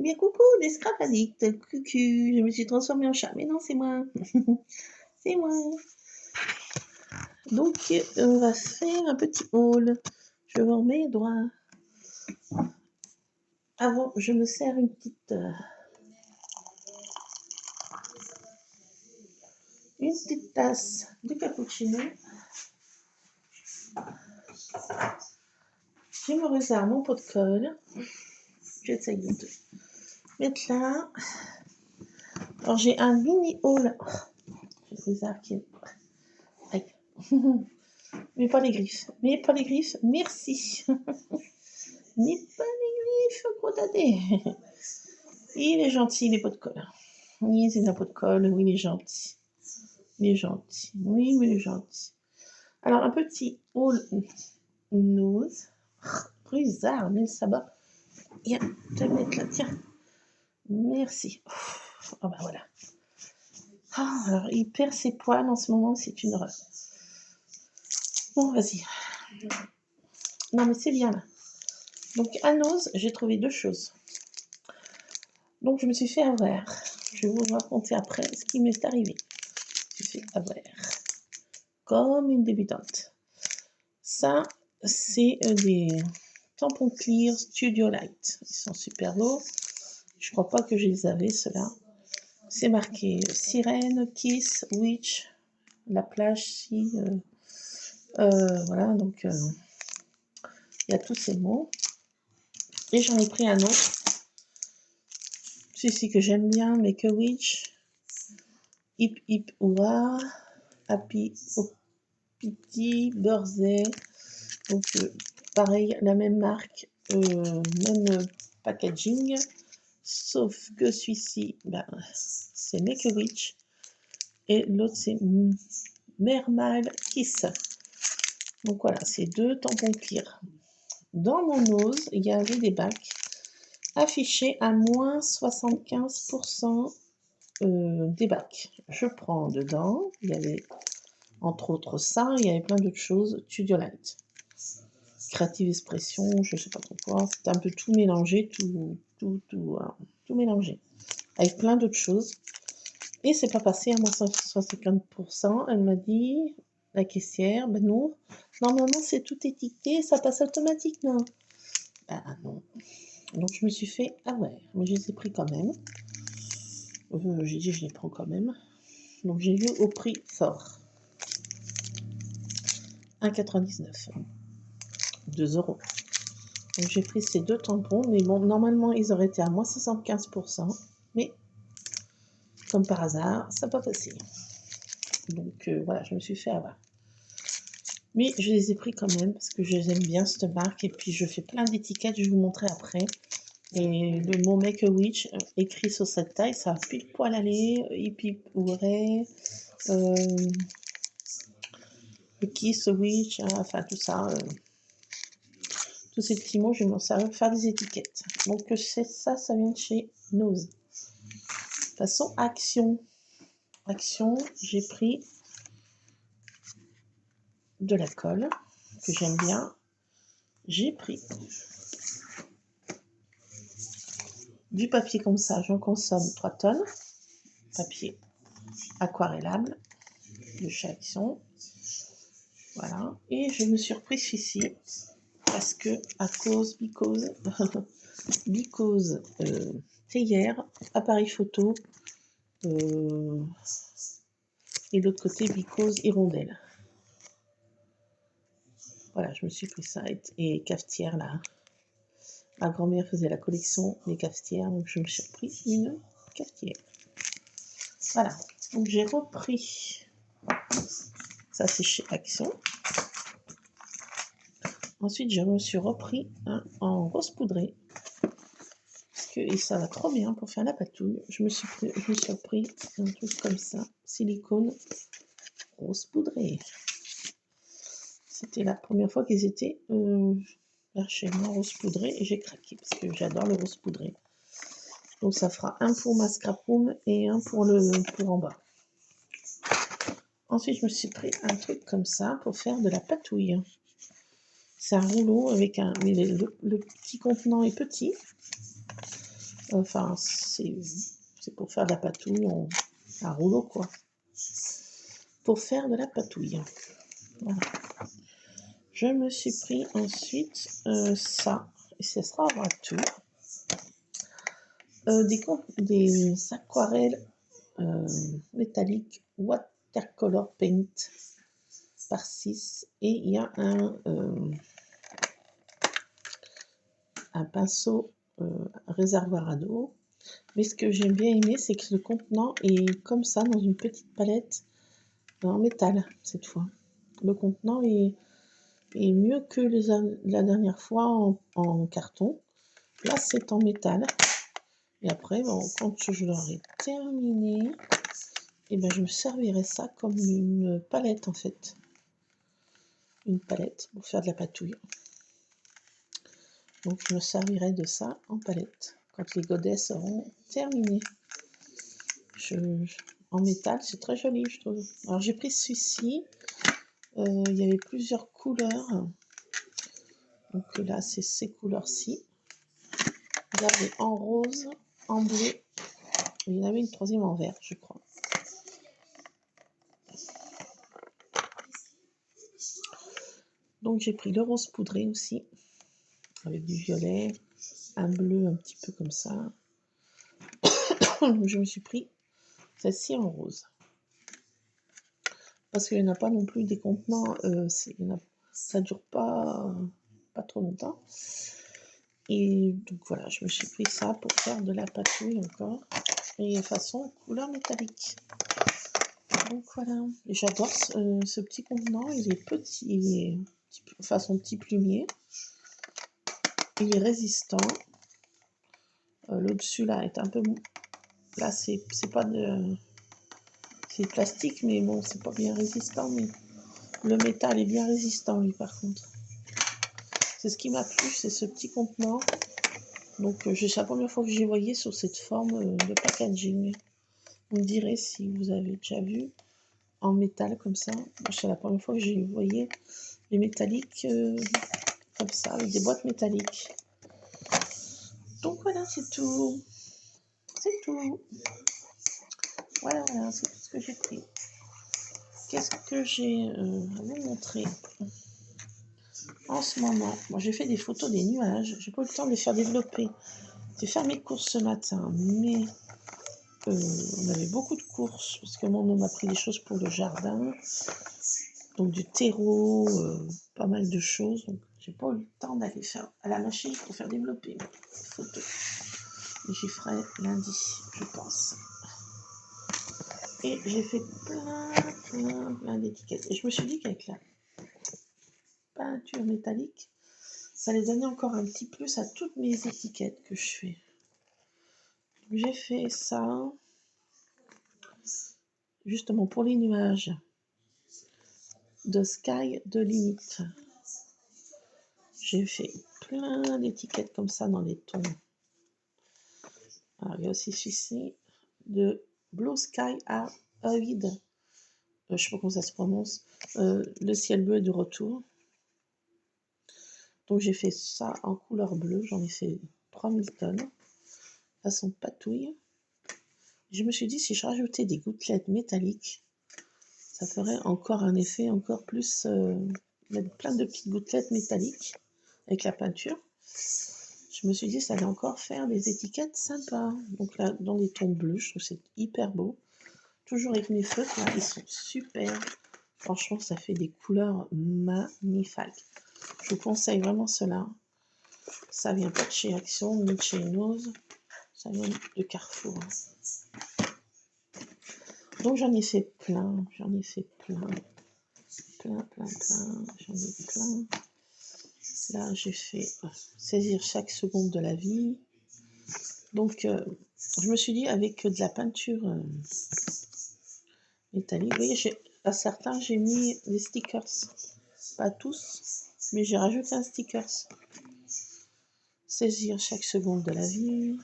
Bien coucou, les scrap addicts. Cucu, je me suis transformée en chat. Mais non, c'est moi. C'est moi. Donc, on va faire un petit haul. Je vous remets droit. Avant, je me sers une petite tasse de cappuccino. Je me réserve mon pot de colle. J'essaye de mettre là. Alors, j'ai un mini haul. Je me réserve qui est... Aïe. Mais pas les griffes. Mais pas les griffes. Merci. Mais pas les griffes, gros dadé. Il est gentil, les pots de colle. Oui, c'est un pot de colle. Oui, il est gentil. Il est gentil. Oui, mais il est gentil. Alors, un petit haul nose. Brisard, mais ça va. Viens, te mettre là, tiens. Merci. Oh, bah voilà. Ah, alors, il perd ses poils en ce moment, c'est une horreur. Bon, vas-y. Non, mais c'est bien là. Donc, à nose, j'ai trouvé deux choses. Donc, je me suis fait avoir. Je vais vous raconter après ce qui m'est arrivé. Je me suis fait avoir. Comme une débutante. Ça, c'est des tampons clear Studio Light. Ils sont super beaux. Je crois pas que je les avais, ceux-là. C'est marqué sirène, kiss, witch, la plage, si. Voilà, donc il y a tous ces mots. Et j'en ai pris un autre. Celui-ci que j'aime bien, Make a Witch, Hip Hip Oua, Happy Opiti, Birthday. Donc pareil, la même marque, même packaging. Sauf que celui-ci, ben, c'est Make a Witch. Et l'autre, c'est Mermal Kiss. Donc voilà, c'est deux tampons clear. Dans mon nose, il y avait des bacs affichés à moins 75% des bacs. Je prends dedans, il y avait entre autres ça, il y avait plein d'autres choses, Studio Light. Creative Expression, je sais pas trop quoi, c'est un peu tout mélangé, tout mélangé. Avec plein d'autres choses. Et c'est pas passé à moins 75%. Elle m'a dit, la caissière, ben non, normalement c'est tout étiqueté, ça passe automatiquement. Ben non. Donc je me suis fait, ah ouais, mais je les ai pris quand même. J'ai dit je les prends quand même. Donc j'ai vu au prix fort. 1,99. 2 €. Donc j'ai pris ces deux tampons, mais bon, normalement ils auraient été à moins 75%. Mais comme par hasard, ça n'a pas passé. Donc voilà, je me suis fait avoir. Mais je les ai pris quand même parce que j'aime bien cette marque. Et puis je fais plein d'étiquettes, je vais vous montrer après. Et le mot Make a Witch écrit sur cette taille, ça a pile poil aller. Hip hip hooray. Le Kiss Witch, enfin tout ça. Tous ces petits mots, je vais m'en servir pour faire des étiquettes. Donc c'est ça, ça vient de chez Nose. Passons à Action. Action, j'ai pris de la colle que j'aime bien. J'ai pris du papier comme ça, j'en consomme 3 tonnes. Papier aquarellable de chez Action. Voilà. Et je me suis reprise ici parce que, because théière, appareil photo, et de l'autre côté, because hirondelle. Voilà, je me suis pris ça. Et cafetière, là. Ma grand-mère faisait la collection des cafetières, donc je me suis pris une cafetière. Voilà, donc j'ai repris. Ça, c'est chez Action. Ensuite, je me suis repris un en rose poudré. Et ça va trop bien pour faire la patouille. Je me suis pris un truc comme ça, silicone rose poudré. C'était la première fois qu'ils étaient vers chez moi rose poudré et j'ai craqué parce que j'adore le rose poudré. Donc ça fera un pour ma scrap room et un pour en bas. Ensuite, je me suis pris un truc comme ça pour faire de la patouille. C'est un rouleau avec un... Mais le petit contenant est petit. Enfin, c'est pour faire de la patouille, un rouleau, quoi. Pour faire de la patouille. Voilà. Je me suis pris ensuite ça, et ce sera tout. Des aquarelles métalliques watercolor paint par 6, et il y a un pinceau réservoir à d'eau. Mais ce que j'ai bien aimé, c'est que le contenant est comme ça, dans une petite palette en métal, cette fois. Le contenant est mieux que la dernière fois en carton. Là, c'est en métal. Et après, bon, quand je l'aurai terminé, et ben, je me servirai ça comme une palette, en fait. Une palette pour faire de la patouille. Donc, je me servirai de ça en palette quand les godets seront terminés. En métal, c'est très joli, je trouve. Alors, j'ai pris celui-ci. Il y avait plusieurs couleurs. Donc là, c'est ces couleurs-ci. Il y avait en rose, en bleu. Et il y en avait une troisième en vert, je crois. Donc j'ai pris le rose poudré aussi, avec du violet, un bleu un petit peu comme ça. Donc je me suis pris celle-ci en rose. Parce qu'il n'y en a pas non plus des contenants, ça ne dure pas trop longtemps. Et donc voilà, je me suis pris ça pour faire de la patouille encore. Et façon couleur métallique. Donc voilà, j'adore ce petit contenant, il est petit, il est façon petit plumier. Il est résistant. Le dessus là est un peu mou. Là c'est pas de. C'est plastique, mais bon, c'est pas bien résistant. Mais le métal est bien résistant, lui, par contre. C'est ce qui m'a plu, c'est ce petit contenant. Donc, c'est la première fois que j'ai voyé sur cette forme de packaging. Vous me direz si vous avez déjà vu en métal comme ça. C'est la première fois que j'ai voyé les métalliques comme ça, avec des boîtes métalliques. Donc voilà, c'est tout. C'est tout. Voilà, c'est tout ce que j'ai pris. Qu'est-ce que j'ai à vous montrer en ce moment? Moi, j'ai fait des photos des nuages. J'ai pas eu le temps de les faire développer. J'ai fait mes courses ce matin, mais on avait beaucoup de courses parce que mon homme a pris des choses pour le jardin, donc du terreau, pas mal de choses. Donc, j'ai pas eu le temps d'aller faire à la machine pour faire développer mes photos. Mais j'y ferai lundi, je pense. Et j'ai fait plein d'étiquettes. Et je me suis dit qu'avec la peinture métallique, ça allait donner encore un petit plus à toutes mes étiquettes que je fais. J'ai fait ça justement pour les nuages de Sky de Limit. J'ai fait plein d'étiquettes comme ça dans les tons. Alors, il y a aussi celui-ci de Blue Sky Avid. Je ne sais pas comment ça se prononce. Le ciel bleu est de retour. Donc j'ai fait ça en couleur bleue. J'en ai fait 3000 tonnes. Façon patouille. Je me suis dit, si je rajoutais des gouttelettes métalliques, ça ferait encore un effet encore plus, mettre plein de petites gouttelettes métalliques avec la peinture. Je me suis dit, ça allait encore faire des étiquettes sympas. Donc là, dans les tons bleus, je trouve que c'est hyper beau. Toujours avec mes feutres, là, ils sont super. Franchement, ça fait des couleurs magnifiques. Je vous conseille vraiment cela. Ça vient pas de chez Action, ni de chez Nose. Ça vient de Carrefour. Donc j'en ai fait plein. J'en ai plein. Là, j'ai fait saisir chaque seconde de la vie. Donc, je me suis dit, avec de la peinture métallique, vous voyez, à certains, j'ai mis des stickers. Pas tous, mais j'ai rajouté un sticker. Saisir chaque seconde de la vie.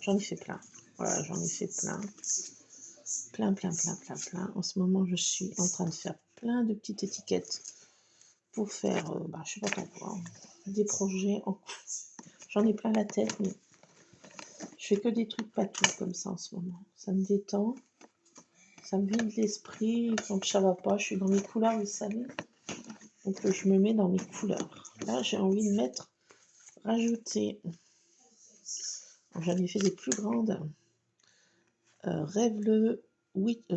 J'en ai fait plein. Voilà, j'en ai fait plein. Plein. En ce moment, je suis en train de faire plein de petites étiquettes pour faire, je sais pas trop quoi, des projets. J'en ai plein la tête, mais je fais que des trucs pas tout comme ça en ce moment. Ça me détend, ça me vide l'esprit. Quand ça va pas, je suis dans mes couleurs, vous savez. Donc je me mets dans mes couleurs. Là, j'ai envie de mettre, rajouter. J'en ai fait des plus grandes. Rêve-le,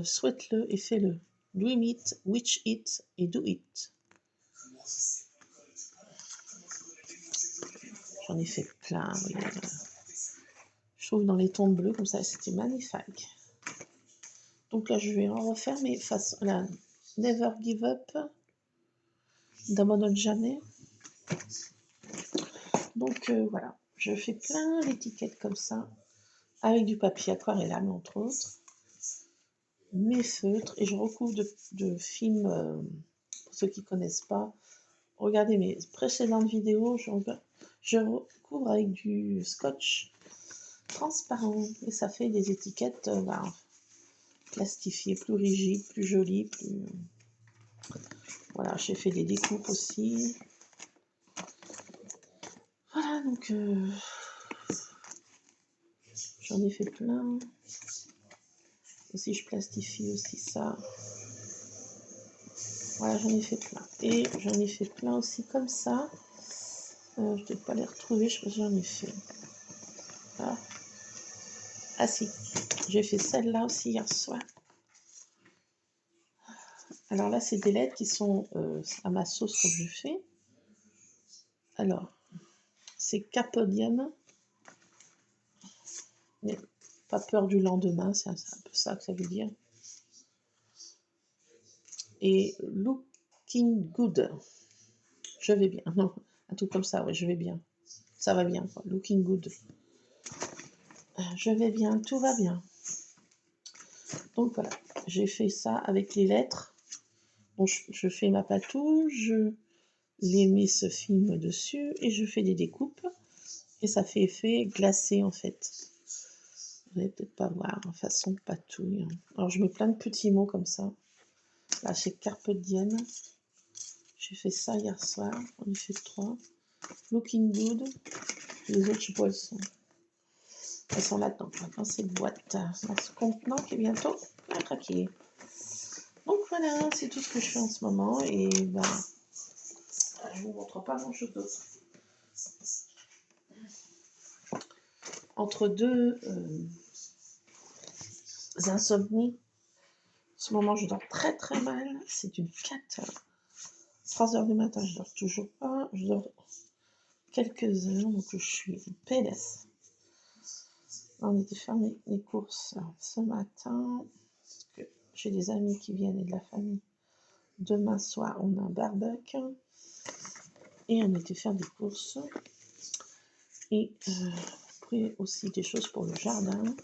souhaite-le et fais-le. Dream it, wish it et do it. J'en ai fait plein. Oui. Je trouve dans les tons bleus comme ça, c'était magnifique. Donc là, je vais en refaire mes façons. Là, never give up, n'abandonne jamais. Donc voilà, je fais plein d'étiquettes comme ça, avec du papier aquarellable entre autres, mes feutres, et je recouvre de films, pour ceux qui ne connaissent pas. Regardez mes précédentes vidéos, je recouvre avec du scotch transparent, et ça fait des étiquettes plastifiées, plus rigides, plus jolies, plus... Voilà, j'ai fait des découpes aussi. Voilà, donc j'en ai fait plein. Aussi, je plastifie aussi ça. Voilà, j'en ai fait plein. Et j'en ai fait plein aussi comme ça. Je ne vais pas les retrouver, je pense que j'en ai fait. Voilà. Ah si, j'ai fait celle-là aussi hier soir. Alors là, c'est des lettres qui sont à ma sauce comme je fais. Alors, c'est Capodium. Mais pas peur du lendemain, c'est un peu ça que ça veut dire. Et looking good. Je vais bien. Non, un truc comme ça, ouais, je vais bien. Ça va bien, quoi. Looking good. Je vais bien, tout va bien. Donc voilà, j'ai fait ça avec les lettres. Bon, je fais ma patouche, je les mets ce film dessus et je fais des découpes. Et ça fait effet glacé en fait. Vous n'allez peut-être pas voir, en façon patouille. Alors je mets plein de petits mots comme ça. Là, c'est Carpe Diem. J'ai fait ça hier soir. On y fait 3. Looking good. Les autres, je vois, elles sont là-dedans. Dans cette boîte, dans ce contenant qui est bientôt à craquer. Donc voilà, c'est tout ce que je fais en ce moment. Et ben, je vous montre pas grand-chose d'autre. Entre deux insomnies, en ce moment, je dors très très mal. C'est une 4h. 3h du matin, je dors toujours pas. Je dors quelques heures, donc je suis PLS. On était faire les courses ce matin, parce que j'ai des amis qui viennent et de la famille. Demain soir, on a un barbecue. Et on était faire des courses. Et après aussi des choses pour le jardin.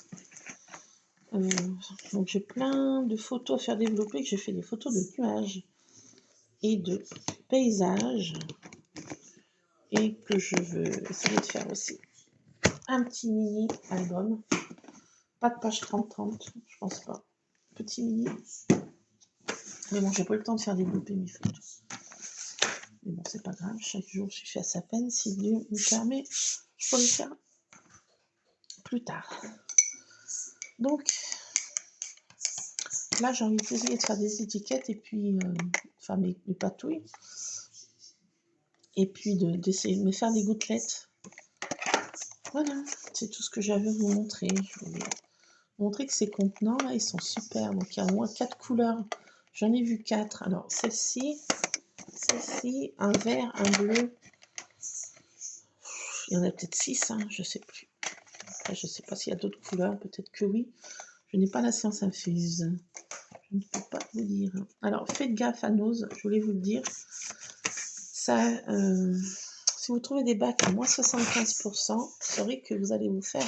Donc j'ai plein de photos à faire développer. J'ai fait des photos de nuages et de paysages. Et que je veux essayer de faire aussi un petit mini album. Pas de page 30-30, je pense pas. Petit mini. Mais bon, j'ai pas eu le temps de faire développer mes photos. Mais bon, c'est pas grave, chaque jour je suis à sa peine. Si Dieu me permet, je peux le faire plus tard. Donc, là, j'ai envie d'essayer de faire des étiquettes et puis, enfin, mes patouilles. Et puis, d'essayer de me faire des gouttelettes. Voilà, c'est tout ce que j'avais à vous montrer. Je vais vous montrer que ces contenants, là, ils sont super. Donc, il y a au moins 4 couleurs. J'en ai vu 4. Alors, celle-ci, un vert, un bleu. Il y en a peut-être 6, hein, je ne sais plus. Après, je ne sais pas s'il y a d'autres couleurs, peut-être que oui. Je n'ai pas la science infuse. Je ne peux pas vous dire. Alors, faites gaffe à Nose, je voulais vous le dire. Ça, si vous trouvez des bacs à moins 75%, vous saurez que vous allez vous faire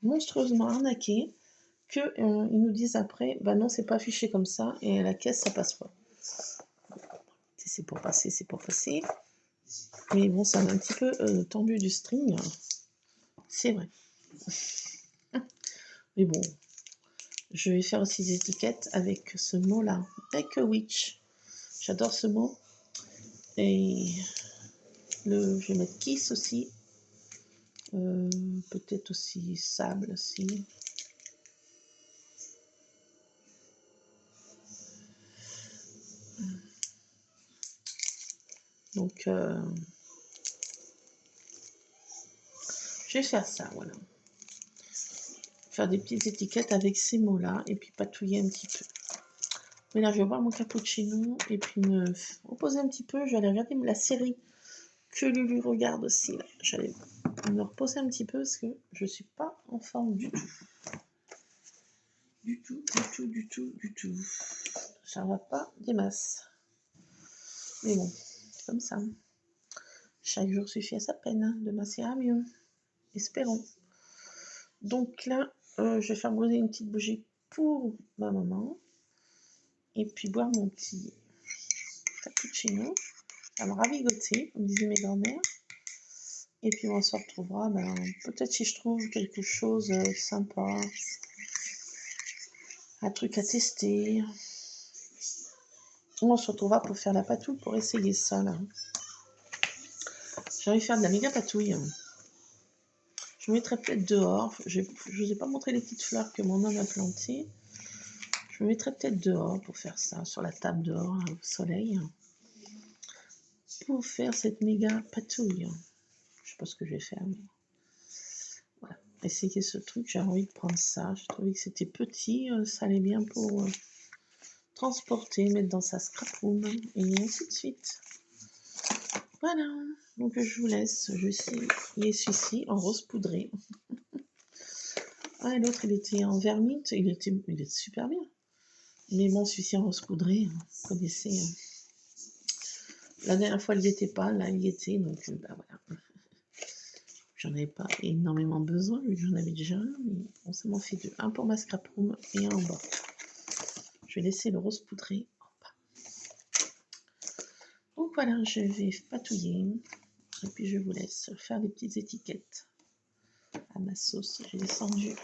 monstrueusement arnaquer, qu'ils nous disent après, bah non, c'est pas affiché comme ça, et à la caisse, ça passe pas. C'est pour passer, c'est pour passer. Mais bon, ça m'a un petit peu tendu du string. C'est vrai. Mais bon, je vais faire aussi des étiquettes avec ce mot-là. Make a witch. J'adore ce mot. Et je vais mettre kiss aussi. peut-être aussi sable aussi. Donc, je vais faire ça, voilà. Faire des petites étiquettes avec ces mots-là et puis patouiller un petit peu. Mais là, je vais boire mon cappuccino et puis me reposer un petit peu. Je vais aller regarder la série que Lulu regarde aussi. J'allais me reposer un petit peu parce que je ne suis pas en forme du tout. Du tout. Ça va pas des masses. Mais bon, comme ça. Chaque jour suffit à sa peine de masser à mieux. Espérons. Donc là, je vais faire brûler une petite bougie pour ma maman. Et puis boire mon petit cappuccino. Ça me ravigoter, comme disaient mes grand-mères. Et puis on se retrouvera, peut-être si je trouve quelque chose sympa, un truc à tester. On se retrouvera pour faire la patouille, pour essayer ça là. J'ai envie de faire de la méga patouille. Je mettrai peut-être dehors. Je ne vous ai pas montré les petites fleurs que mon homme a plantées. Je me mettrai peut-être dehors pour faire ça, sur la table dehors, au soleil. Pour faire cette méga patouille. Je sais pas ce que je vais faire, mais voilà. Essayer ce truc, j'ai envie de prendre ça. J'ai trouvé que c'était petit, ça allait bien pour transporter, mettre dans sa scrap room, et ainsi de suite. Voilà, donc je vous laisse. Je suis celui-ci en rose poudré. Ah, l'autre, il était en vermine, il était super bien. Mais bon, celui-ci en rose poudré, vous connaissez. La dernière fois, il n'y était pas, là, il y était, donc voilà. J'en avais pas énormément besoin, vu que j'en avais déjà un, mais bon, ça m'en fait deux. Un pour ma scrap room et un en bas. Je vais laisser le rose poudré en bas. Donc voilà, je vais patouiller. Et puis je vous laisse faire des petites étiquettes à ma sauce. J'ai descendu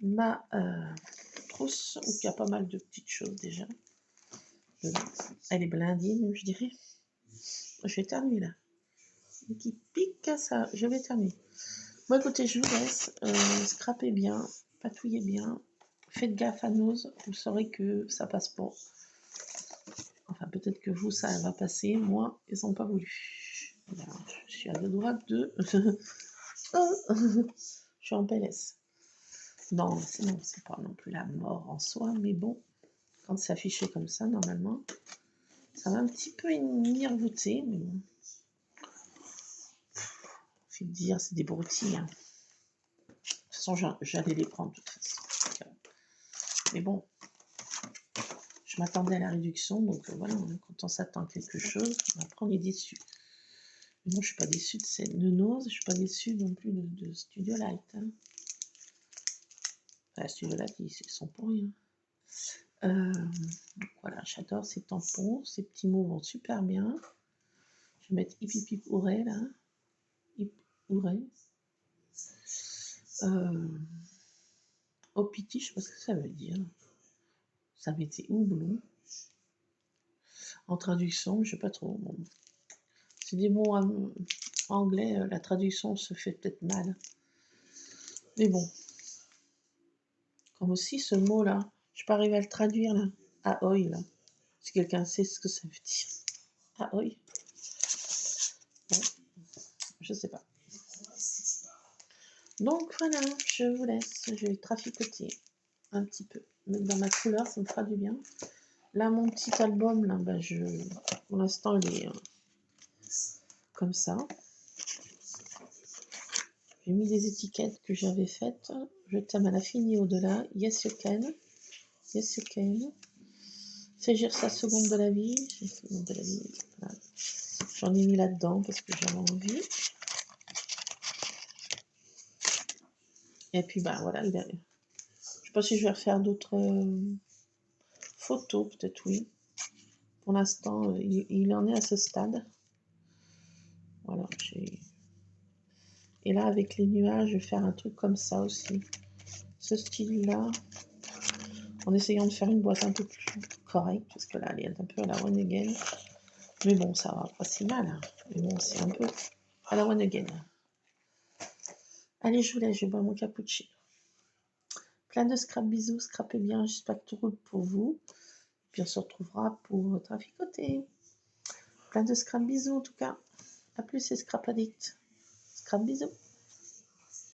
ma trousse, où il y a pas mal de petites choses déjà. Elle est blindée, même, je dirais. Je vais éternuer là. Qui pique à ça, je vais éternuer. Bon, écoutez, je vous laisse. Scrapez bien, patouillez bien. Faites gaffe à nose, vous saurez que ça passe pas. Enfin, peut-être que vous, ça va passer. Moi, ils n'ont pas voulu. Alors, je suis à deux doigts de... je suis en PLS. Non, c'est pas non plus la mort en soi, mais bon, quand c'est affiché comme ça, normalement, ça va un petit peu énervouter, mais bon. Faut le dire, c'est des broutilles. Hein. De toute façon, j'allais les prendre de toute façon. Mais bon, je m'attendais à la réduction, donc voilà, quand on s'attend à quelque chose, après on est déçu. Mais non, je suis pas déçue de Nose, je suis pas déçue non plus de Studio Light. Hein. Enfin, Studio Light, ils sont pour rien. Voilà, j'adore ces tampons, ces petits mots vont super bien. Je vais mettre hip hip hip ouré là. Hip ouré. Opiti, je sais pas ce que ça veut dire. Ça mettait houblon. En traduction, je sais pas trop. Bon. C'est des mots anglais, la traduction se fait peut-être mal. Mais bon. Comme aussi ce mot-là, je peux arriver à le traduire là. Ahoy là. Si quelqu'un sait ce que ça veut dire. Ahoy. Bon, je sais pas. Donc voilà, je vous laisse. Je vais traficoter un petit peu. Mettre dans ma couleur, ça me fera du bien. Là, mon petit album, là, pour l'instant, il est comme ça. J'ai mis des étiquettes que j'avais faites. Je t'aime à l'infini au-delà. Yes, you can. Yes, you can. Saisir sa seconde de la vie. Voilà. J'en ai mis là-dedans parce que j'avais envie. Et puis, voilà. Je sais pas si je vais refaire d'autres photos, peut-être oui. Pour l'instant, il en est à ce stade. Voilà, et là, avec les nuages, je vais faire un truc comme ça aussi. Ce style-là, en essayant de faire une boîte un peu plus correcte, parce que là, elle est un peu à la one again. Mais bon, ça va pas si mal. Hein. Mais bon, c'est un peu à la one again. Allez, je vous laisse, je bois mon cappuccino. Plein de scrap, bisous, scrapez bien, j'espère que tout roule pour vous. Puis on se retrouvera pour traficoter. Plein de scrap, bisous en tout cas. A plus, c'est Scrap Addict. Scrap, bisous.